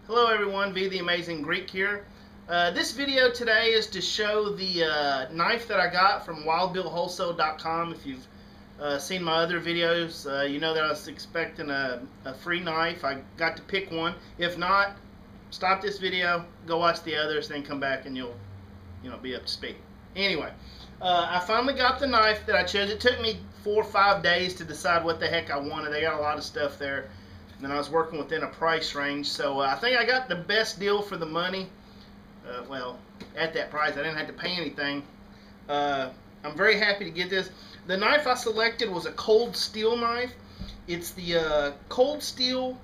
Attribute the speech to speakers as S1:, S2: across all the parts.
S1: Hello everyone, V the Amazing Greek here. This video today is to show the knife that I got from wildbillwholesale.com. If you've seen my other videos, you know that I was expecting a free knife. I got to pick one. If not, stop this video, go watch the others, then come back and you'll be up to speed. Anyway, I finally got the knife that I chose. It took me 4 or 5 days to decide what the heck I wanted. They got a lot of stuff there. And I was working within a price range, so I think I got the best deal for the money. Well, at that price, I didn't have to pay anything. I'm very happy to get this. The knife I selected was a cold steel knife. It's the cold steel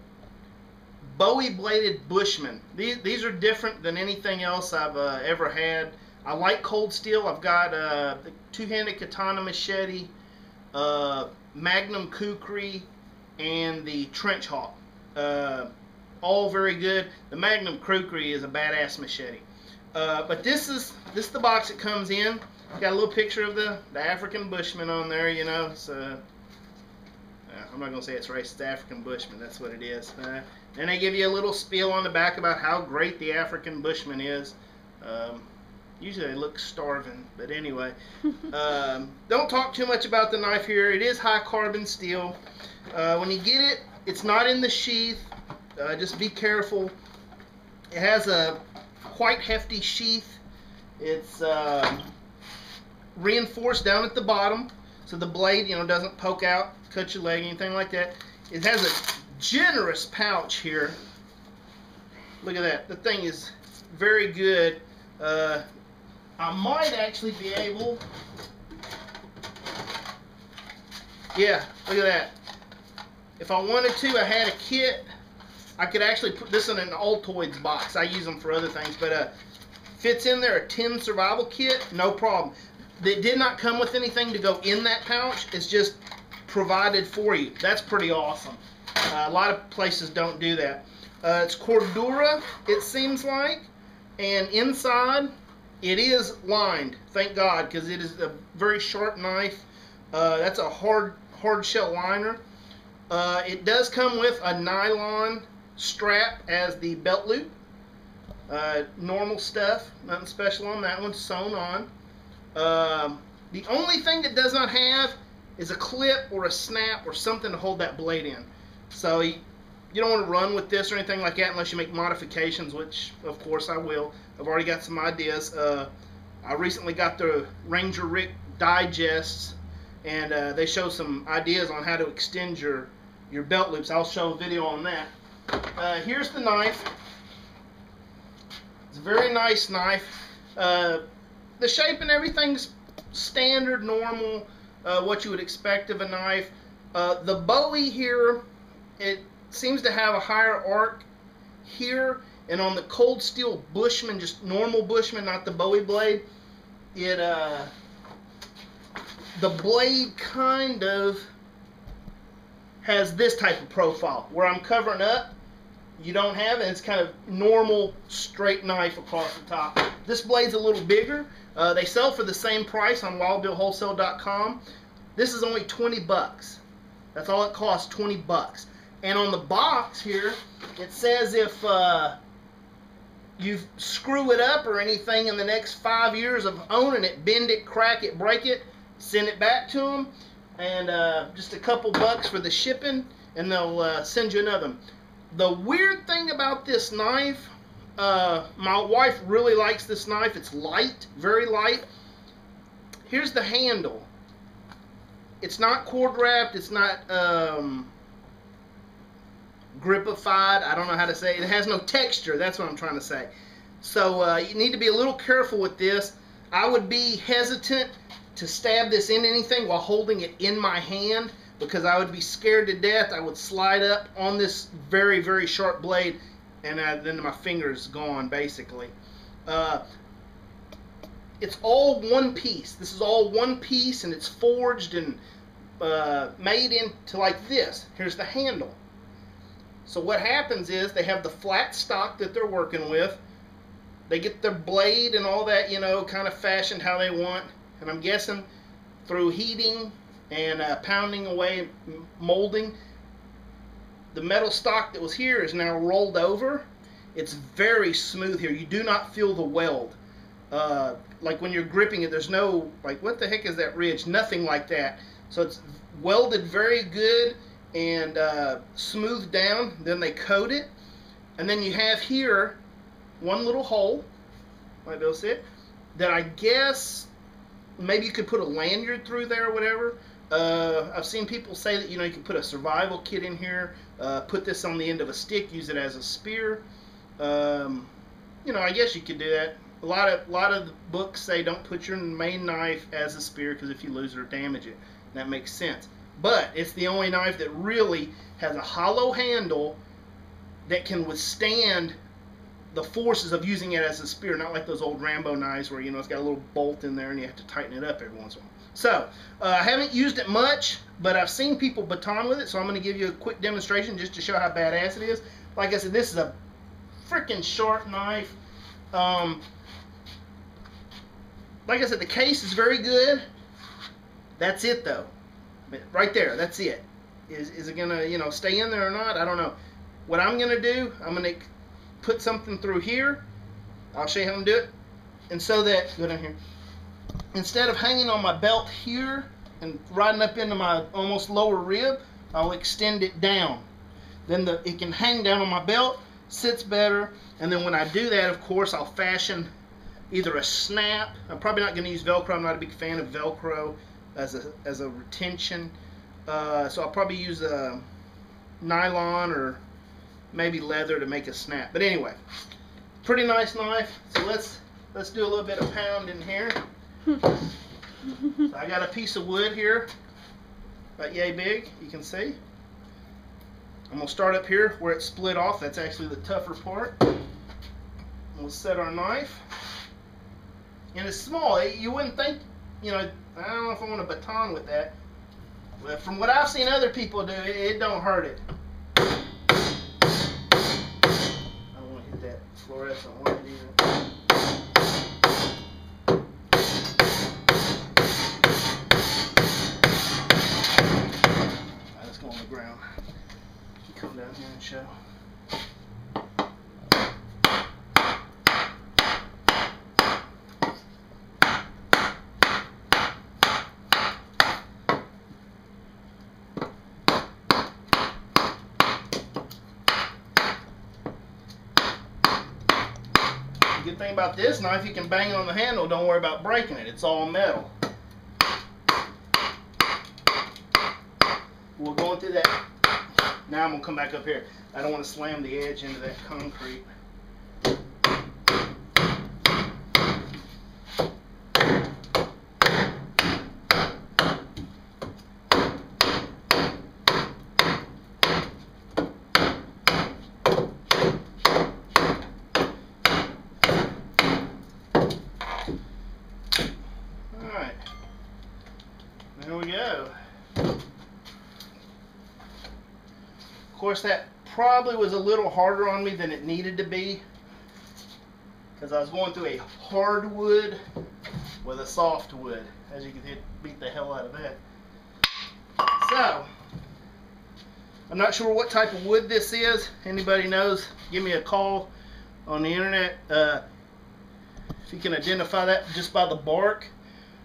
S1: Bowie bladed Bushman. These are different than anything else I've ever had. I like cold steel. I've got the two-handed katana machete, Magnum kukri, and the trench hawk. All very good. The Magnum kukri is a badass machete. But this is the box it comes in. Got a little picture of the African Bushman on there, you know. It's, I'm not going to say it's racist. It's African Bushman. That's what it is. And they give you a little spiel on the back about how great the African Bushman is. Usually they look starving, but anyway. Don't talk too much about the knife here. It is high carbon steel. When you get it, it's not in the sheath. Just be careful. It has a quite hefty sheath. It's reinforced down at the bottom, so the blade, doesn't poke out, cut your leg, anything like that. It has a generous pouch here. Look at that. The thing is very good. I might actually be able. Yeah, look at that. If I wanted to, I had a kit. I could actually put this in an Altoids box. I use them for other things, but fits in there, a 10 survival kit, no problem. It did not come with anything to go in that pouch. It's just provided for you. That's pretty awesome. A lot of places don't do that. It's Cordura, it seems like, and inside it is lined. Thank God, because it is a very sharp knife. That's a hard shell liner. It does come with a nylon strap as the belt loop. Normal stuff, nothing special on that one, sewn on. The only thing that does not have is a clip or a snap or something to hold that blade in. So you don't want to run with this or anything like that unless you make modifications, which of course I will. I've already got some ideas. I recently got the Ranger Rick digests, and they show some ideas on how to extend your belt loops. I'll show a video on that. Here's the knife. It's a very nice knife. The shape and everything's standard, normal, what you would expect of a knife. The Bowie here, it seems to have a higher arc here, and on the cold steel Bushman, just normal Bushman, not the Bowie blade, the blade kind of has this type of profile. Where I'm covering up, you don't have it. It's kind of normal straight knife across the top. This blade's a little bigger. They sell for the same price on wildbillwholesale.com. This is only 20 bucks. That's all it costs, 20 bucks. And on the box here, it says if you screw it up or anything in the next 5 years of owning it, bend it, crack it, break it, send it back to them, and just a couple bucks for the shipping, and they'll send you another one. The weird thing about this knife, my wife really likes this knife. It's light, very light. Here's the handle. It's not cord wrapped. It's not gripified. I don't know how to say it. It has no texture. That's what I'm trying to say. So you need to be a little careful with this. I would be hesitant to stab this in anything while holding it in my hand, because I would be scared to death. I would slide up on this very, very sharp blade, and then my finger's gone, basically. It's all one piece. This is all one piece, and it's forged and made into like this. Here's the handle. So what happens is they have the flat stock that they're working with. They get their blade and all that, kind of fashioned how they want. And I'm guessing through heating and pounding away, molding, the metal stock that was here is now rolled over, It's very smooth here. You do not feel the weld. Like when you're gripping it, there's no, like, what the heck is that ridge? Nothing like that. So it's welded very good and smoothed down. Then they coat it. And then you have here one little hole, like they'll see it, that I guess maybe you could put a lanyard through there or whatever. I've seen people say that, you know, you can put a survival kit in here, put this on the end of a stick, use it as a spear. You know, I guess you could do that. A lot of the books say don't put your main knife as a spear because if you lose it or damage it. That makes sense. But it's the only knife that really has a hollow handle that can withstand the forces of using it as a spear, not like those old Rambo knives where, you know, it's got a little bolt in there and you have to tighten it up every once in a while. So, I haven't used it much, but I've seen people baton with it, so I'm going to give you a quick demonstration just to show how badass it is. Like I said, this is a freaking sharp knife. Like I said, the case is very good. That's it, though. Right there, that's it. Is it going to, you know, stay in there or not? I don't know. What I'm going to do, I'm going to put something through here. I'll show you how to do it. And so that, go down here. Instead of hanging on my belt here and riding up into my almost lower rib, I'll extend it down. Then it can hang down on my belt, sits better, and then when I do that, of course, I'll fashion either a snap. I'm probably not going to use Velcro. I'm not a big fan of Velcro as a retention. So I'll probably use a nylon or maybe leather to make a snap. But anyway, pretty nice knife. So let's do a little bit of pounding here. So I got a piece of wood here, about yay big, you can see. I'm going to start up here where it's split off. That's actually the tougher part. We'll set our knife. And it's small. You wouldn't think, you know, I don't know if I want to baton with that. But from what I've seen other people do, it don't hurt it. I don't want to hit that fluorescent light either. Let's go on the ground. Come down here and show. The good thing about this knife, you can bang it on the handle, don't worry about breaking it. It's all metal. We're going through that. Now I'm going to come back up here. I don't want to slam the edge into that concrete. Alright. There we go. Of course, that probably was a little harder on me than it needed to be because I was going through a hardwood with a softwood. As you can see, it beat the hell out of that. So, I'm not sure what type of wood this is. Anybody knows, give me a call on the internet. If you can identify that just by the bark.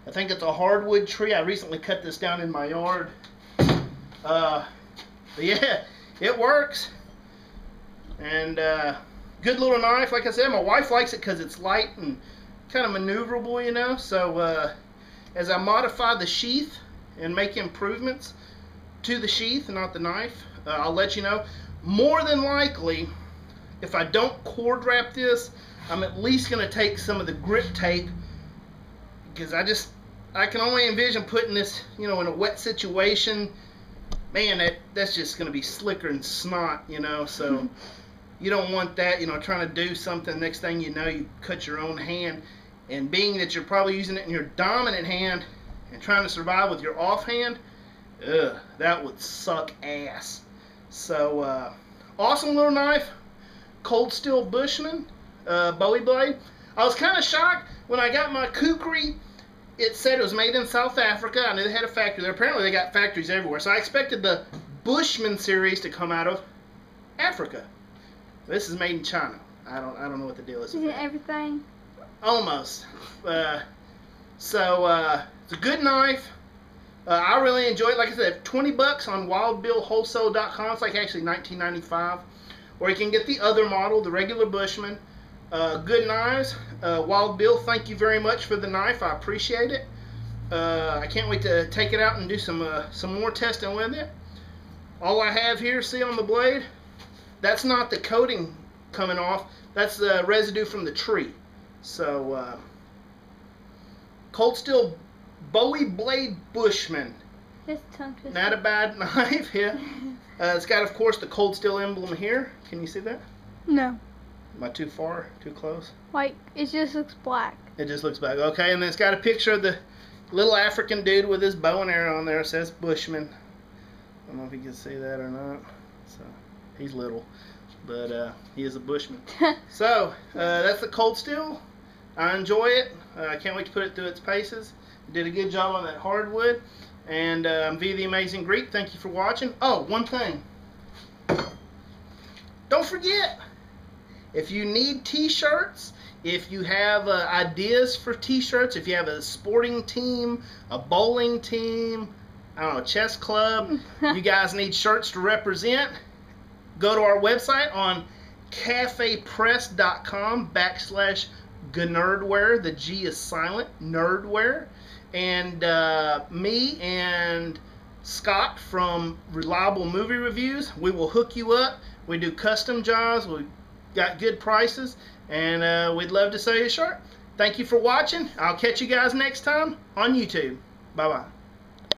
S1: I think it's a hardwood tree. I recently cut this down in my yard. But yeah. It works, and good little knife. Like I said, my wife likes it because it's light and kind of maneuverable, you know. So as I modify the sheath and make improvements to the sheath, not the knife, I'll let you know. More than likely, if I don't cord wrap this, I'm at least going to take some of the grip tape because I can only envision putting this, you know, in a wet situation. Man, that's just going to be slicker than snot, you know, so you don't want that, you know, trying to do something, next thing you know, you cut your own hand, and being that you're probably using it in your dominant hand and trying to survive with your offhand, that would suck ass. So, awesome little knife, cold steel Bushman, Bowie blade. I was kind of shocked when I got my kukri. It said it was made in South Africa. I knew they had a factory there. Apparently they got factories everywhere. So I expected the Bushman series to come out of Africa. This is made in China. I don't know what the deal is.
S2: Is it everything?
S1: Almost. It's a good knife. I really enjoy it. Like I said, $20 on wildbillwholesale.com. It's like actually $19.95. Or you can get the other model, the regular Bushman. Good knives. Wild Bill, thank you very much for the knife. I appreciate it. I can't wait to take it out and do some more testing with it. All I have here, see on the blade, that's not the coating coming off. That's the residue from the tree. So, cold steel Bowie blade Bushman. Not a bad knife. Yeah. It's got, of course, the cold steel emblem here. Can you see that?
S2: No.
S1: Am I too far? Too close?
S2: Like, it just looks black.
S1: It just looks black. Okay, and then it's got a picture of the little African dude with his bow and arrow on there. It says Bushman. I don't know if you can see that or not. So, he's little, but he is a Bushman. So, that's the cold steel. I enjoy it. I can't wait to put it through its paces. Did a good job on that hardwood. And I'm V the Amazing Greek. Thank you for watching. Oh, one thing. Don't forget, if you need t-shirts, if you have ideas for t-shirts, if you have a sporting team, a bowling team, I don't know, a chess club, you guys need shirts to represent, go to our website on cafepress.com/gnerdwear. The G is silent, nerdwear. And me and Scott from Reliable Movie Reviews, we will hook you up. We do custom jobs. We got good prices, and we'd love to sell you a shirt. Thank you for watching. I'll catch you guys next time on YouTube. Bye-bye.